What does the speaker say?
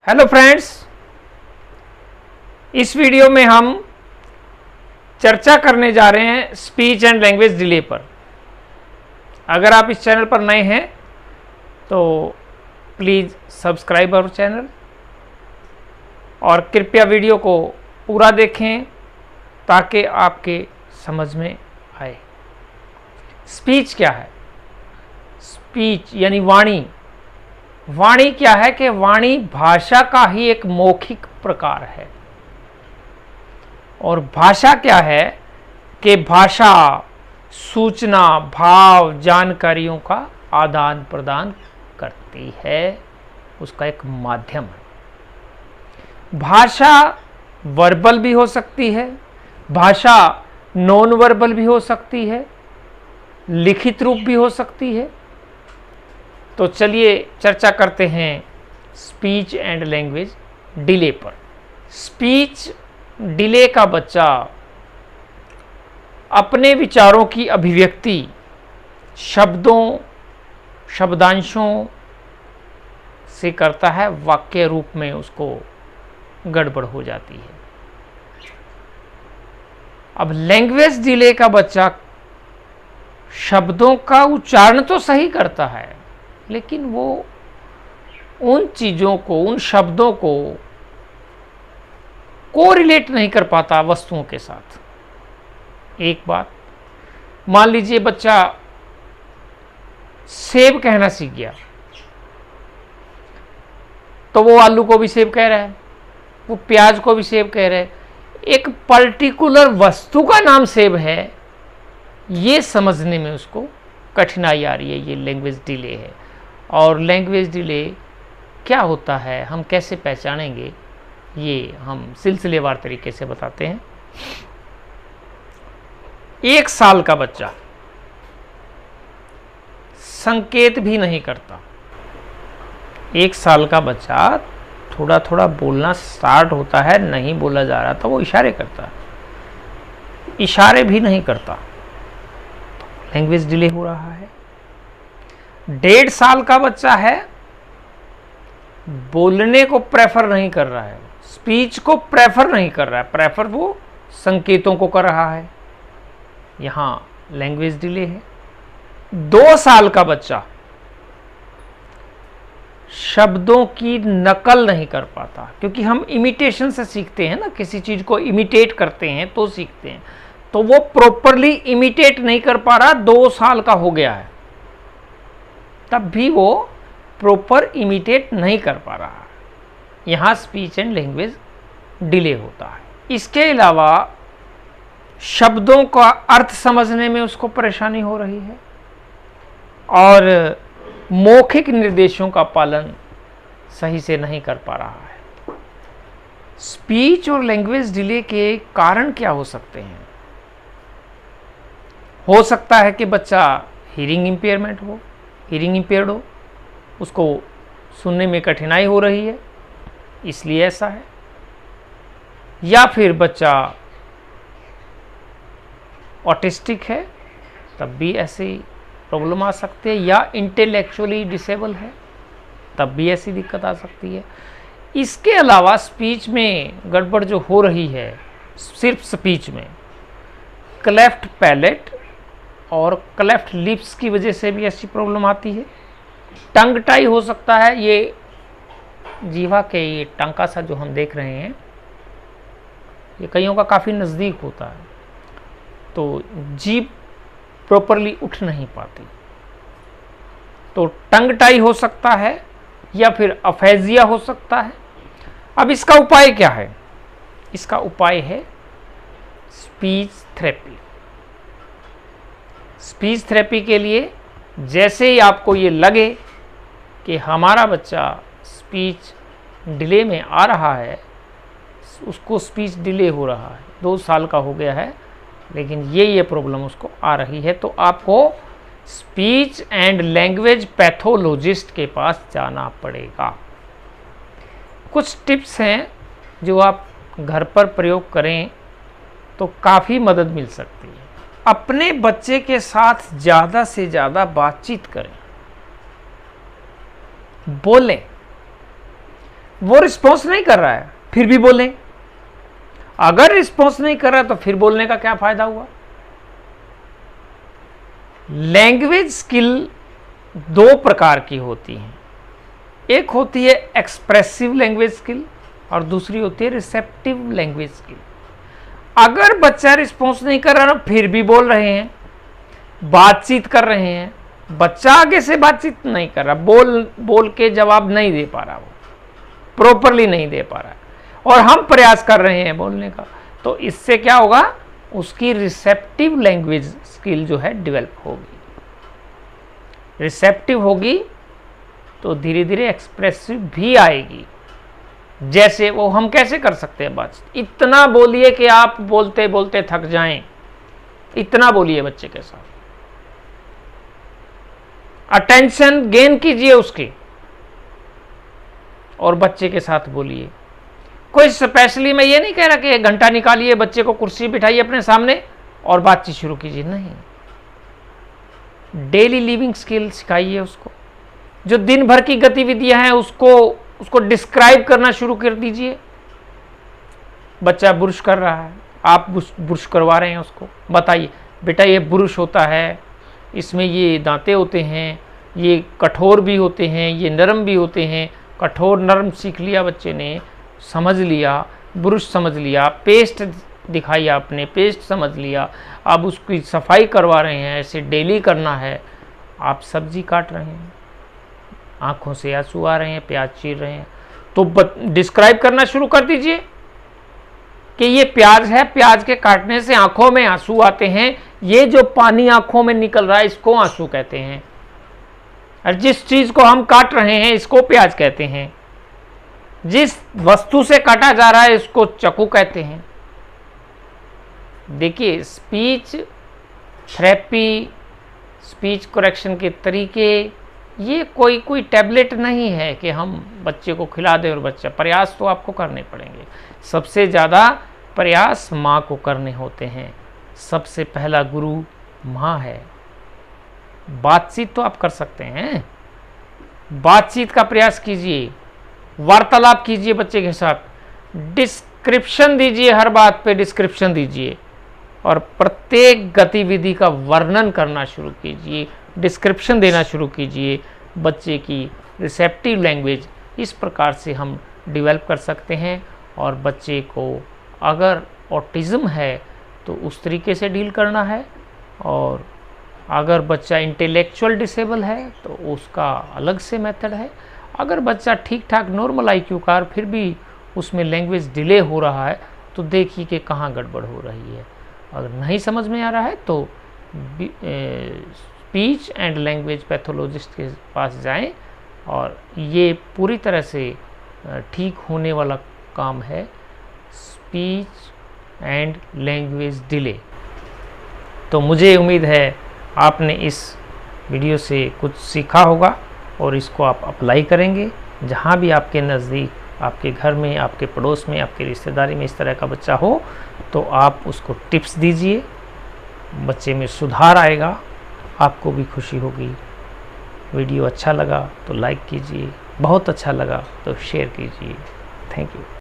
Hello friends, इस video में हम चर्चा करने जा रहे हैं स्पीच एंड लैंग्वेज डिले पर। अगर आप इस चैनल पर नए हैं तो प्लीज़ सब्सक्राइब आवर चैनल और कृपया वीडियो को पूरा देखें ताकि आपके समझ में आए। स्पीच क्या है? स्पीच यानी वाणी। वाणी क्या है कि वाणी भाषा का ही एक मौखिक प्रकार है। और भाषा क्या है कि भाषा सूचना, भाव, जानकारियों का आदान प्रदान करती है, उसका एक माध्यम है। भाषा वर्बल भी हो सकती है, भाषा नॉन वर्बल भी हो सकती है, लिखित रूप भी हो सकती है। तो चलिए चर्चा करते हैं स्पीच एंड लैंग्वेज डिले पर। स्पीच डिले का बच्चा अपने विचारों की अभिव्यक्ति शब्दों, शब्दांशों से करता है, वाक्य रूप में उसको गड़बड़ हो जाती है। अब लैंग्वेज डिले का बच्चा शब्दों का उच्चारण तो सही करता है, लेकिन वो उन चीज़ों को, उन शब्दों को कोरिलेट नहीं कर पाता वस्तुओं के साथ। एक बात, मान लीजिए बच्चा सेब कहना सीख गया, तो वो आलू को भी सेब कह रहा है, वो प्याज को भी सेब कह रहा है। एक पर्टिकुलर वस्तु का नाम सेब है, ये समझने में उसको कठिनाई आ रही है। ये लैंग्वेज डिले है। और लैंग्वेज डिले क्या होता है, हम कैसे पहचानेंगे, ये हम सिलसिलेवार तरीके से बताते हैं। 1 साल का बच्चा संकेत भी नहीं करता। 1 साल का बच्चा थोड़ा थोड़ा बोलना स्टार्ट होता है, नहीं बोला जा रहा तो वो इशारे करता है, इशारे भी नहीं करता, लैंग्वेज डिले हो रहा है। 1.5 साल का बच्चा है, बोलने को प्रेफर नहीं कर रहा है, स्पीच को प्रेफर नहीं कर रहा है, प्रेफर वो संकेतों को कर रहा है, यहां लैंग्वेज डिले है। 2 साल का बच्चा शब्दों की नकल नहीं कर पाता, क्योंकि हम इमिटेशन से सीखते हैं ना, किसी चीज को इमिटेट करते हैं तो सीखते हैं, तो वो प्रॉपरली इमिटेट नहीं कर पा रहा। 2 साल का हो गया है तब भी वो प्रॉपर इमिटेट नहीं कर पा रहा, यहां स्पीच एंड लैंग्वेज डिले होता है। इसके अलावा शब्दों का अर्थ समझने में उसको परेशानी हो रही है और मौखिक निर्देशों का पालन सही से नहीं कर पा रहा है। स्पीच और लैंग्वेज डिले के कारण क्या हो सकते हैं? हो सकता है कि बच्चा हीरिंग इंपेयर्ड हो, उसको सुनने में कठिनाई हो रही है, इसलिए ऐसा है। या फिर बच्चा ऑटिस्टिक है, तब भी ऐसी प्रॉब्लम आ सकती है। या इंटेलेक्चुअली डिसेबल है, तब भी ऐसी दिक्कत आ सकती है। इसके अलावा स्पीच में गड़बड़ जो हो रही है, सिर्फ स्पीच में क्लेफ्ट पैलेट और क्लेफ्ट लिप्स की वजह से भी ऐसी प्रॉब्लम आती है। टंग टाई हो सकता है, ये जीवा के ये टांका सा जो हम देख रहे हैं, ये कईयों का काफ़ी नज़दीक होता है, तो जीभ प्रॉपरली उठ नहीं पाती, तो टंग टाई हो सकता है या फिर अफेजिया हो सकता है। अब इसका उपाय क्या है? इसका उपाय है स्पीच थेरेपी। स्पीच थेरेपी के लिए जैसे ही आपको ये लगे कि हमारा बच्चा स्पीच डिले में आ रहा है, उसको स्पीच डिले हो रहा है, 2 साल का हो गया है, लेकिन ये प्रॉब्लम उसको आ रही है, तो आपको स्पीच एंड लैंग्वेज पैथोलॉजिस्ट के पास जाना पड़ेगा। कुछ टिप्स हैं जो आप घर पर प्रयोग करें तो काफ़ी मदद मिल सकती है। अपने बच्चे के साथ ज़्यादा से ज़्यादा बातचीत करें, बोलें। वो रिस्पॉन्स नहीं कर रहा है फिर भी बोलें। अगर रिस्पॉन्स नहीं कर रहा तो फिर बोलने का क्या फायदा हुआ। लैंग्वेज स्किल दो प्रकार की होती हैं, एक होती है एक्सप्रेसिव लैंग्वेज स्किल और दूसरी होती है रिसेप्टिव लैंग्वेज स्किल। अगर बच्चा रिस्पॉन्स नहीं कर रहा फिर भी बोल रहे हैं, बातचीत कर रहे हैं, बच्चा आगे से बातचीत नहीं कर रहा, बोल के जवाब नहीं दे पा रहा, वो प्रॉपरली नहीं दे पा रहा है और हम प्रयास कर रहे हैं बोलने का, तो इससे क्या होगा, उसकी रिसेप्टिव लैंग्वेज स्किल जो है डेवलप होगी। रिसेप्टिव होगी तो धीरे धीरे एक्सप्रेसिव भी आएगी। जैसे वो हम कैसे कर सकते हैं बातचीत, इतना बोलिए कि आप बोलते बोलते थक जाएं, इतना बोलिए बच्चे के साथ, अटेंशन गेन कीजिए उसकी और बच्चे के साथ बोलिए। कोई स्पेशली मैं ये नहीं कह रहा कि 1 घंटा निकालिए, बच्चे को कुर्सी बिठाइए अपने सामने और बातचीत शुरू कीजिए, नहीं। डेली लिविंग स्किल सिखाइए उसको, जो दिन भर की गतिविधियां हैं उसको डिस्क्राइब करना शुरू कर दीजिए। बच्चा ब्रुश कर रहा है, आप ब्रुश करवा रहे हैं, उसको बताइए बेटा ये ब्रुश होता है, इसमें ये दांते होते हैं, ये कठोर भी होते हैं, ये नरम भी होते हैं। कठोर नरम सीख लिया बच्चे ने, समझ लिया, ब्रुश समझ लिया, पेस्ट दिखाई आपने, पेस्ट समझ लिया, अब उसकी सफाई करवा रहे हैं, ऐसे डेली करना है। आप सब्जी काट रहे हैं, आंखों से आंसू आ रहे हैं, प्याज चीर रहे हैं, तो डिस्क्राइब करना शुरू कर दीजिए कि ये प्याज है, प्याज के काटने से आंखों में आंसू आते हैं, ये जो पानी आंखों में निकल रहा है इसको आंसू कहते हैं, और जिस चीज को हम काट रहे हैं इसको प्याज कहते हैं, जिस वस्तु से काटा जा रहा है इसको चाकू कहते हैं। देखिए, स्पीच थेरेपी, स्पीच करेक्शन के तरीके, ये कोई टैबलेट नहीं है कि हम बच्चे को खिला दें और बच्चा, प्रयास तो आपको करने पड़ेंगे। सबसे ज़्यादा प्रयास माँ को करने होते हैं, सबसे पहला गुरु माँ है। बातचीत तो आप कर सकते हैं, बातचीत का प्रयास कीजिए, वार्तालाप कीजिए बच्चे के साथ, डिस्क्रिप्शन दीजिए, हर बात पे डिस्क्रिप्शन दीजिए और प्रत्येक गतिविधि का वर्णन करना शुरू कीजिए, डिस्क्रिप्शन देना शुरू कीजिए। बच्चे की रिसेप्टिव लैंग्वेज इस प्रकार से हम डेवलप कर सकते हैं और बच्चे को अगर ऑटिज़म है तो उस तरीके से डील करना है, और अगर बच्चा इंटेलेक्चुअल डिसेबल है तो उसका अलग से मेथड है। अगर बच्चा ठीक ठाक नॉर्मल IQ का फिर भी उसमें लैंग्वेज डिले हो रहा है तो देखिए कि कहाँ गड़बड़ हो रही है। अगर नहीं समझ में आ रहा है तो स्पीच एंड लैंग्वेज पैथोलॉजिस्ट के पास जाएं, और ये पूरी तरह से ठीक होने वाला काम है, स्पीच एंड लैंग्वेज डिले। तो मुझे उम्मीद है आपने इस वीडियो से कुछ सीखा होगा और इसको आप अप्लाई करेंगे। जहाँ भी आपके नज़दीक, आपके घर में, आपके पड़ोस में, आपके रिश्तेदारी में इस तरह का बच्चा हो तो आप उसको टिप्स दीजिए, बच्चे में सुधार आएगा, आपको भी खुशी होगी। वीडियो अच्छा लगा तो लाइक कीजिए, बहुत अच्छा लगा तो शेयर कीजिए। Thank you.